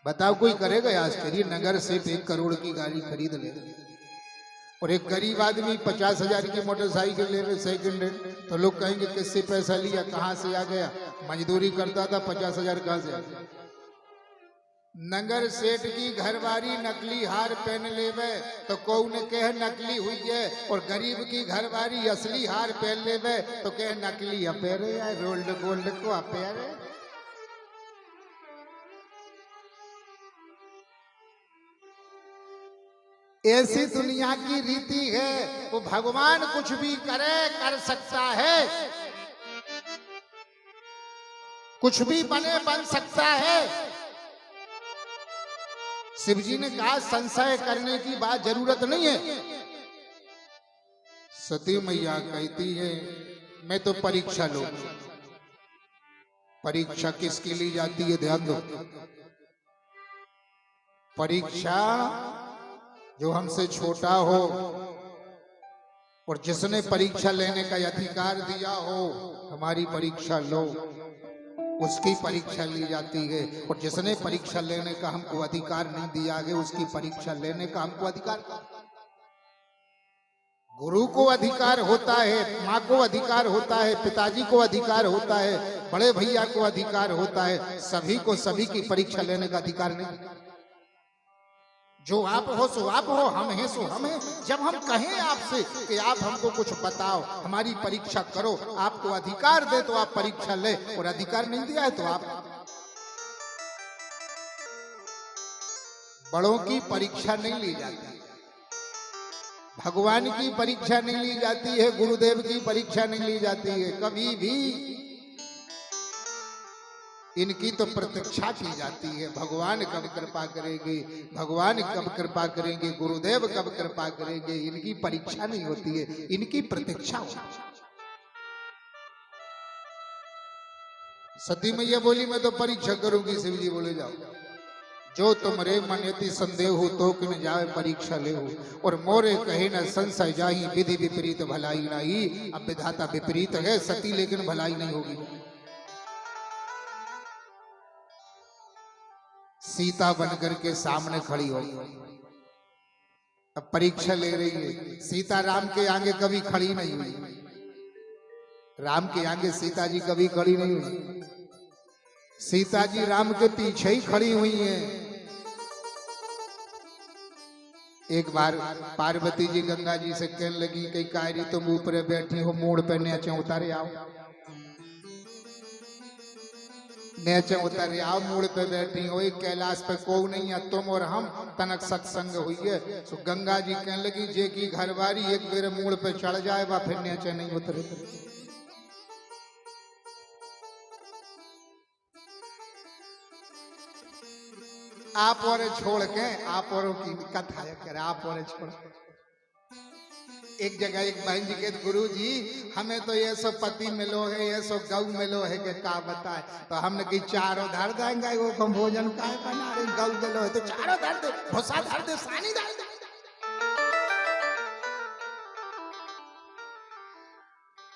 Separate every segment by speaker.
Speaker 1: बताओ कोई करेगा आश्चर्य? नगर से 1 करोड़ की गाड़ी खरीद ले और एक गरीब आदमी 50,000 की मोटरसाइकिल ले ले सेकंड हैंड, तो लोग कहेंगे किससे पैसा लिया, कहां से आ गया, मजदूरी करता था, 50,000 कहां से आ गया? नगर सेठ की घरवारी नकली हार पहन लेवे तो कौन कहे नकली हुई है, और गरीब की घरवारी असली हार पहन लेवे तो कहे नकली अपेरे या रोल्ड गोल्ड को अपेरे। ऐसी दुनिया की रीति है, वो भगवान कुछ भी करे कर सकता है, कुछ भी बने बन सकता है। शिव जी ने कहा संशय करने की बात जरूरत नहीं है। सती मैया कहती है मैं तो परीक्षा लूं। परीक्षा किसकी ली जाती है? ध्यान दो, परीक्षा जो हमसे छोटा हो और जिसने परीक्षा लेने का अधिकार दिया हो, हमारी परीक्षा लो, उसकी परीक्षा ली जाती है। और जिसने परीक्षा लेने का हमको अधिकार नहीं दिया गया, उसकी परीक्षा लेने का हमको अधिकार। गुरु को अधिकार होता है, माँ को अधिकार होता है, पिताजी को अधिकार होता है, बड़े भैया को अधिकार होता है, सभी को सभी की परीक्षा लेने का अधिकार नहीं। जो आप हो सो आप हो, हम हैं सो हम हैं। जब हम कहें आपसे कि आप हमको कुछ बताओ, हमारी परीक्षा करो, आपको अधिकार दे तो आप परीक्षा ले, और अधिकार नहीं दिया है तो आप। बड़ों की परीक्षा नहीं ली जाती, भगवान की परीक्षा नहीं ली जाती है, गुरुदेव की परीक्षा नहीं ली जाती है कभी भी। इनकी तो प्रतीक्षा की जाती है, भगवान कब कृपा करेंगे, भगवान कब कृपा करेंगे, गुरुदेव कब कृपा करेंगे। इनकी परीक्षा नहीं होती है, इनकी प्रतीक्षा होती है। सती मैया बोली मैं तो परीक्षा करूंगी। शिव जी बोले जाओ, जो तुमरे मनयति संदेह हो तो किन जाए परीक्षा ले हो, और मोरे कहे न संशय जाही, विधि विपरीत भलाई नहीं। अब विधाता विपरीत है सती, लेकिन भलाई नहीं होगी। सीता बनकर के सामने खड़ी हो, अब परीक्षा ले रही है। सीता राम के आगे कभी खड़ी नहीं हुई, राम के आगे सीता जी कभी खड़ी नहीं हुई। सीता जी राम के पीछे ही खड़ी हुई हैं। एक बार पार्वती जी गंगा जी से कहने लगी कि कायरी तुम ऊपर बैठी हो, मोड़ पे नीचे उतारे आओ, नीचे उतर आओ, मोड़ पे बैठी हो, एक कैलाश पे कोई नहीं है, तुम और हम तनक सत्संग हुई है। तो गंगा जी कहने लगी जे की घरवारी एक बेर मोड़ पे चढ़ जाए वह फिर नीचे नहीं उतरे। आप और छोड़ के आप औरों की कथा करे, आप और छोड़। एक जगह एक बहन जी के गुरु जी हमें तो ये सो पति मिलो है, ये सो गौ मिलो है के का बताए, तो हमने की चारों धर देंगे, वो कम भोजन का बना रहे, गौ मिलो है तो चारों धर दे, भूसा धर दे, सानी धर दे।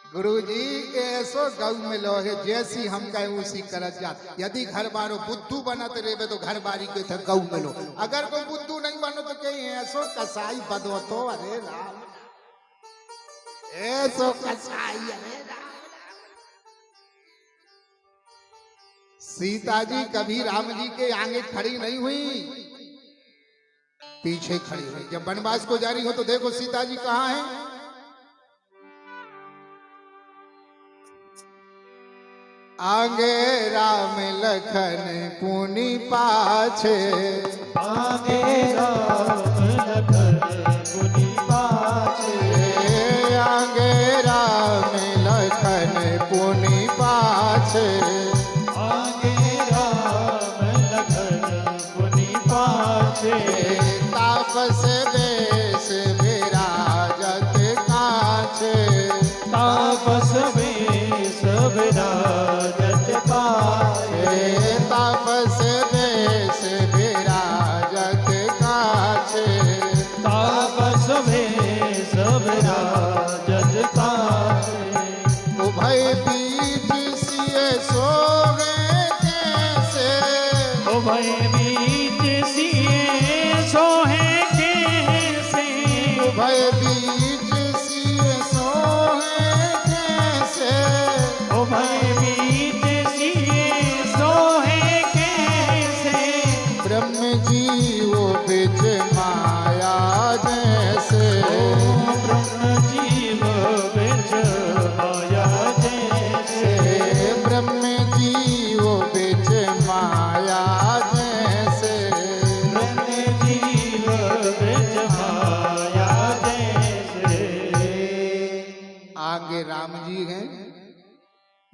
Speaker 1: गुरु जी ऐसो गौ मिलो है, जैसी हम कहे उसी करत जा। यदि घर बारो बुद्धू बनत रेबे तो घर बारी के थे गौ मिलो, अगर कोई बुद्धू नहीं बनो तो कहीं ऐसो कसाई बदो तो। अरे राम ऐसो कसाई, अरे राम। सीता जी कभी राम जी के आगे खड़ी नहीं हुई, पीछे खड़ी हुई। जब वनवास को जारी हो तो देखो सीता जी कहाँ हैं। आगे राम लखन पुनि पाछे,
Speaker 2: आगे राम लखन पुनि पाछे,
Speaker 1: आगे राम लखन पुनि पाछे,
Speaker 2: आगे राम लखन पुनि पाछे।
Speaker 1: तापस वेश विराजत काछे,
Speaker 2: तापस वेश विराजत काछे,
Speaker 1: तापस वेश विराजत काछे,
Speaker 2: तापस वेश विराजत काछे।
Speaker 1: उभय बीच सिए सोवे कैसे,
Speaker 2: उभय बीच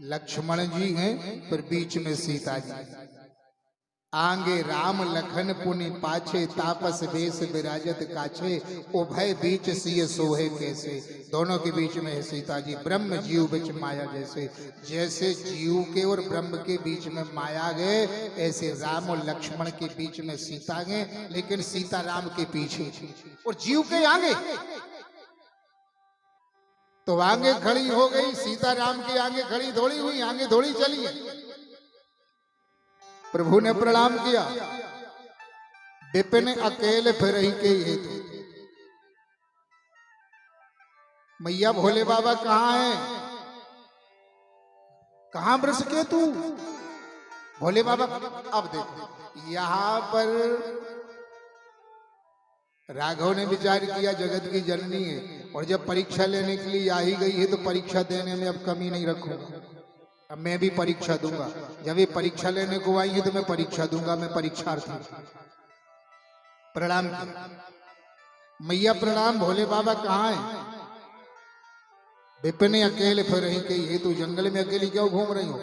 Speaker 1: लक्ष्मण जी हैं, फिर बीच में सीता जी। आगे राम लखन पुनि पाछे, तापस वेश विराजत काछे, उभय बीच सिय सोहे कैसे। दोनों के बीच में है सीता जी। ब्रह्म जीव बीच माया जैसे, जैसे जीव के और ब्रह्म के बीच में माया गए, ऐसे राम और लक्ष्मण के बीच में सीता गए, लेकिन सीता राम के पीछे और जीव के आगे। तो आगे खड़ी हो गई सीता, राम के आगे खड़ी थोड़ी हुई, आगे थोड़ी चली है। प्रभु ने प्रणाम किया, विपिन अकेले फिर ही के ये थे। मैया भोले बाबा कहाँ हैं? कहाँ वृष के तू? भोले बाबा अब देखो, यहां पर राघव ने विचार किया जगत की जननी है, और जब परीक्षा लेने के लिए आ ही गई है तो परीक्षा देने में अब कमी नहीं रखूंगा। अब मैं भी परीक्षा दूंगा। जब ये परीक्षा लेने को आई है तो मैं परीक्षा दूंगा, मैं परीक्षार्थी। प्रणाम किया, मैया प्रणाम। भोले बाबा कहाँ हैं? विपिन अकेले फिर रही कही है, तू जंगल में अकेली क्यों घूम रही हो?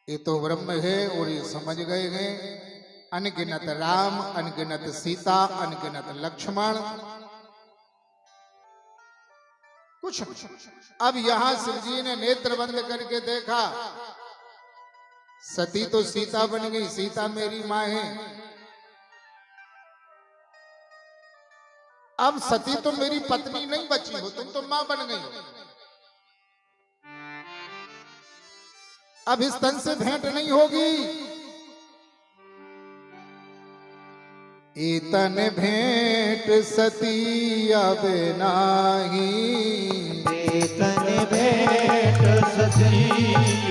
Speaker 1: ये तो ब्रह्म है और ये समझ गए हैं। अनगिनत राम, अनगिनत सीता, अनगिनत लक्ष्मण, कुछ अब यहां शिव जी ने नेत्र बंद करके देखा, सती तो सीता बन गई, सीता मेरी मां है। अब सती तो मेरी पत्नी नहीं बची हो, तुम तो मां बन गई हो। अब इस तन से भेंट नहीं होगी। इतन भेंट सती अब नाही,
Speaker 2: इतन भेंट सती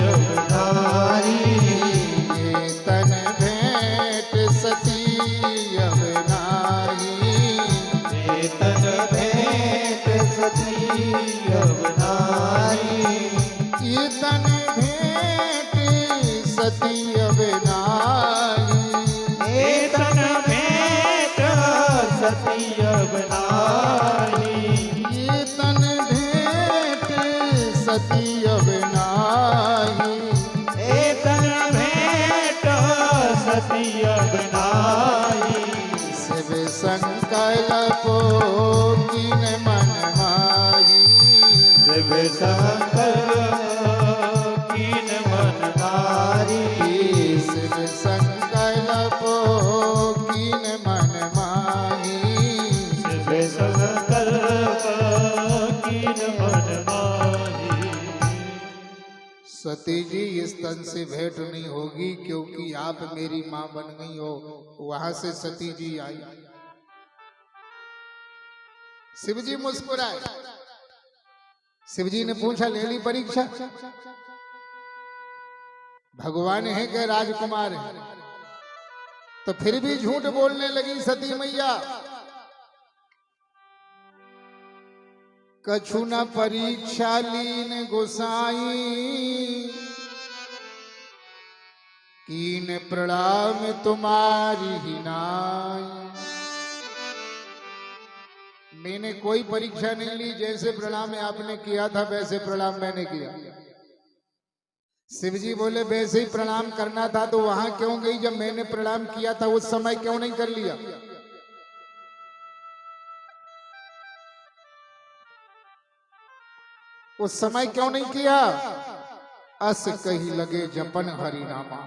Speaker 2: अब नारी,
Speaker 1: इतन भेंट सती अब नाही,
Speaker 2: इतन भेंट सती अब नारी,
Speaker 1: इतन भेंट सती अब नाही,
Speaker 2: सती अब नारी,
Speaker 1: इतन भेंट सती अब नाही,
Speaker 2: इतन भेंट सती अब नारी,
Speaker 1: शिव संकल्पो कीन मन माही,
Speaker 2: शिव संकल्प कीन मन मारी,
Speaker 1: शिव संकल्पो कीन मन माही,
Speaker 2: शिव संकल्प कीन मन माही।
Speaker 1: सती जी इस तन से भेंट नहीं होगी, क्योंकि आप मेरी मां बन गई हो। वहां से सती जी आई। शिव जी मुस्कुराए। शिव जी ने पूछा, ले ली परीक्षा? भगवान है क्या राजकुमार है? तो फिर भी झूठ बोलने लगी सती मैया। कछु न परीक्षा लीन गोसाई, कीन प्रणाम तुम्हारी ही नाई। मैंने कोई परीक्षा नहीं ली, जैसे प्रणाम आपने किया था वैसे प्रणाम मैंने किया। शिव जी बोले, वैसे ही प्रणाम करना था तो वहां क्यों गई? जब मैंने प्रणाम किया था उस समय क्यों नहीं कर लिया? उस समय क्यों नहीं किया? अस कही लगे जपन हरि नामा,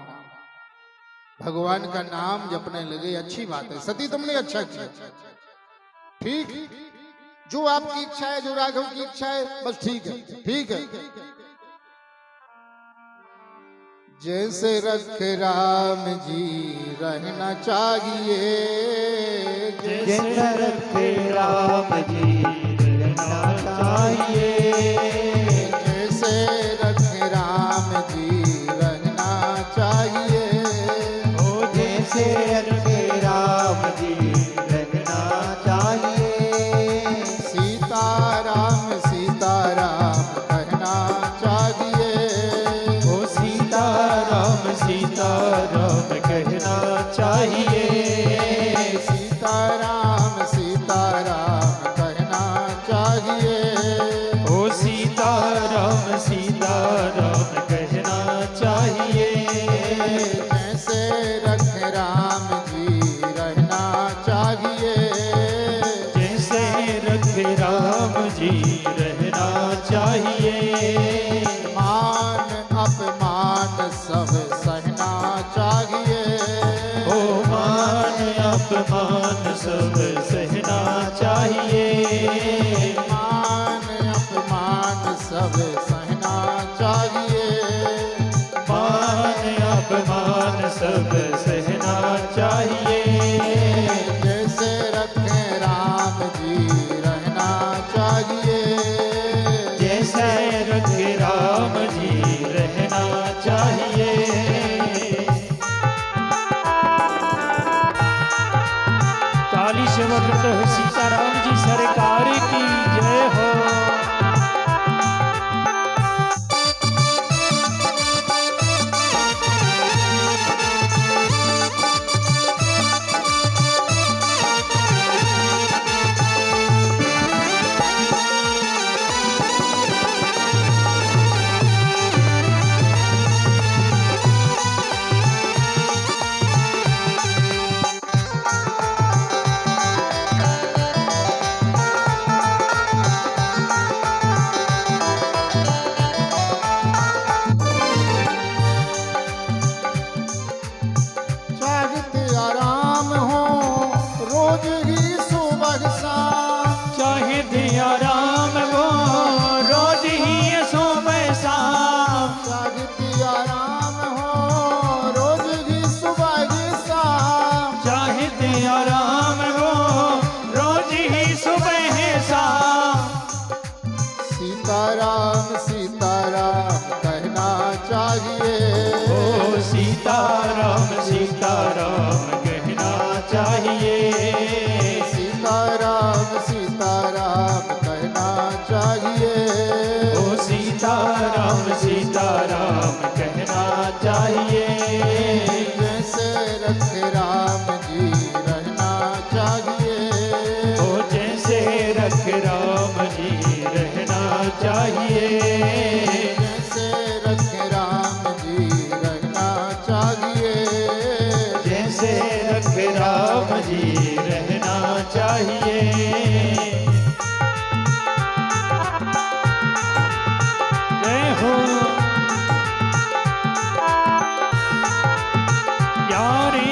Speaker 1: भगवान का नाम जपने लगे। अच्छी बात है सती, तुमने अच्छा किया। ठीक, जो आपकी इच्छा है, जो राघव की इच्छा है, बस ठीक है, ठीक है। जैसे रखे राम जी रहना चाहिए,
Speaker 2: जैसे रखे राम जी रहना चाहिए,
Speaker 1: जैसे रखे राम जी रहना चाहिए,
Speaker 2: ओ जैसे रखे राम जी रहना चाहिए,
Speaker 1: सीताराम सीताराम कहना चाहिए,
Speaker 2: ओ सीताराम सीताराम कहना चाहिए,
Speaker 1: सीताराम सीताराम कहना चाहिए,
Speaker 2: ओ सीता
Speaker 1: सब सहना चाहिए।
Speaker 2: ओ मान अपमान सब सहना चाहिए।
Speaker 1: मान अपमान सब सहना चाहिए।
Speaker 2: मान अपमान सब सहना चाहिए।
Speaker 1: जैसे रखे राम जी रहना चाहिए।
Speaker 2: जैसे रखे राम जी रहना चाहिए। काली सेवक सीताराम जी सरकार की जय हो।
Speaker 1: चाहते आराम हो रोज ही सुबह शाम।
Speaker 2: चाहे दिया राम वो रोज ही सुबह शाम।
Speaker 1: चाहते आराम हो रोज ही सुबह शाम।
Speaker 2: चाहे दिया राम वो रोज ही सुबह शाम।
Speaker 1: सीताराम सीताराम कहना चाहिए।
Speaker 2: ओ सीताराम सीताराम कहना चाहिए।
Speaker 1: सीताराम सीताराम कहना चाहिए।
Speaker 2: ओ सीताराम सीताराम कहना चाहिए।
Speaker 1: जैसे रखे राम जी रहना चाहिए।
Speaker 2: ओ जैसे रख राम जी रहना चाहिए।
Speaker 1: जैसे रखे राम जी रहना चाहिए।
Speaker 2: जैसे रख राम जी रहना चाहिए। जय हो प्यारे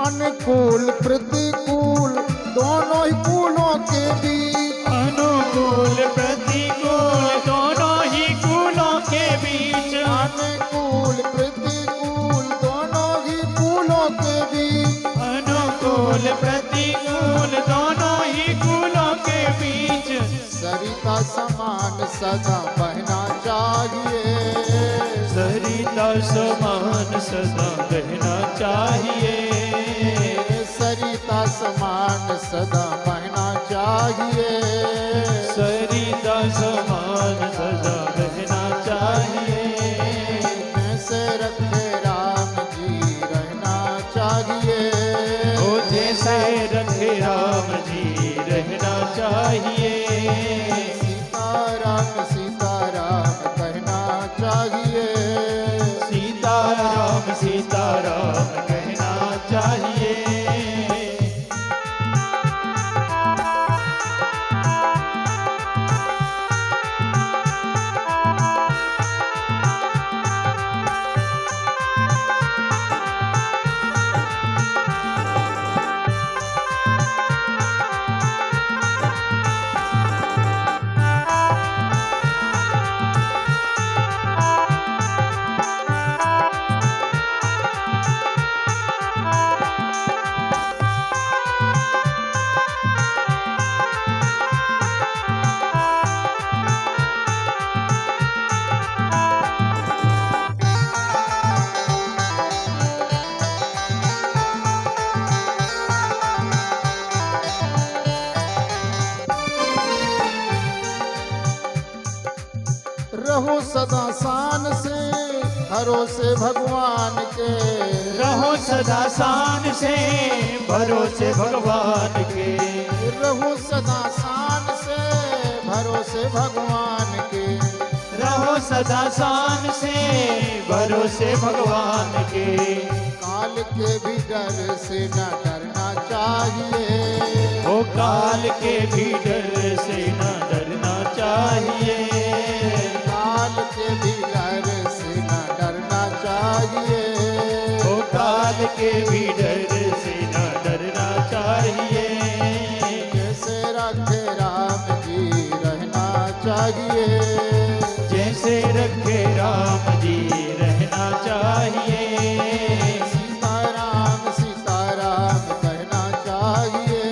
Speaker 1: अनुकूल प्रतिकूल दोनों ही कूलों के बीच।
Speaker 2: अनुकूल प्रतिकूल दोनों ही कूलों के बीच।
Speaker 1: अनुकूल प्रतिकूल दोनों ही कूलों के बीच।
Speaker 2: अनुकूल प्रतिकूल दोनों ही कूलों के बीच।
Speaker 1: सरिता समान सदा बहना चाहिए।
Speaker 2: सरिता समान सदा बहना चाहिए।
Speaker 1: सरिता समान सदा बहना चाहिए।
Speaker 2: सरिता समान सदा बहना चाहिए।
Speaker 1: जैसे रखे राम जी रहना चाहिए।
Speaker 2: ओ जैसे रखे राम जी रहना चाहिए।
Speaker 1: सीताराम सीताराम कहना चाहिए।
Speaker 2: सीताराम सीताराम कहना चाहिए।
Speaker 1: भगवान के,
Speaker 2: रहो सदा शान से भरोसे भगवान के,
Speaker 1: रहो सदा शान से भरोसे भगवान के,
Speaker 2: रहो सदा शान से भरोसे भगवान के।
Speaker 1: काल के भी डर से न डरना चाहिए,
Speaker 2: ओ काल के भी डर से न डरना चाहिए,
Speaker 1: काल के भी डर से न डरना चाहिए,
Speaker 2: ओ काल के भी डर से न डरना चाहिए।
Speaker 1: जैसे रखे राम जी रहना चाहिए,
Speaker 2: जैसे रखे राम जी रहना चाहिए,
Speaker 1: सीताराम सीताराम कहना चाहिए,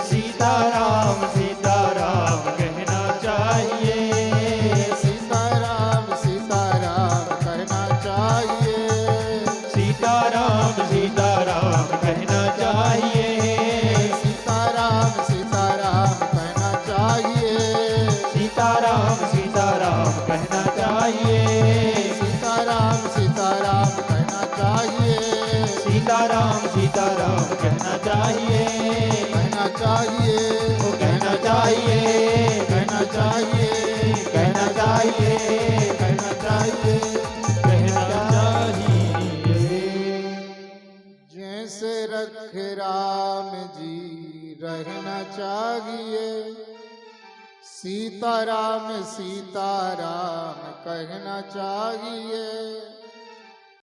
Speaker 2: सीताराम सीताराम कहना चाहिए,
Speaker 1: सीताराम सीताराम कहना चाहिए,
Speaker 2: सीताराम सीताराम कहना चाहिए,
Speaker 1: सीताराम सीताराम कहना चाहिए,
Speaker 2: सीताराम सीताराम कहना चाहिए,
Speaker 1: सीताराम सीताराम कहना चाहिए,
Speaker 2: सीताराम सीताराम कहना चाहिए,
Speaker 1: कहना चाहिए,
Speaker 2: वो कहना चाहिए,
Speaker 1: कहना चाहिए,
Speaker 2: कहना चाहिए,
Speaker 1: कहना चाहिए।
Speaker 2: कहना चाहिए।
Speaker 1: जैसे रखे राम जी रहना चाहिए, सीताराम सीताराम कहना चाहिए,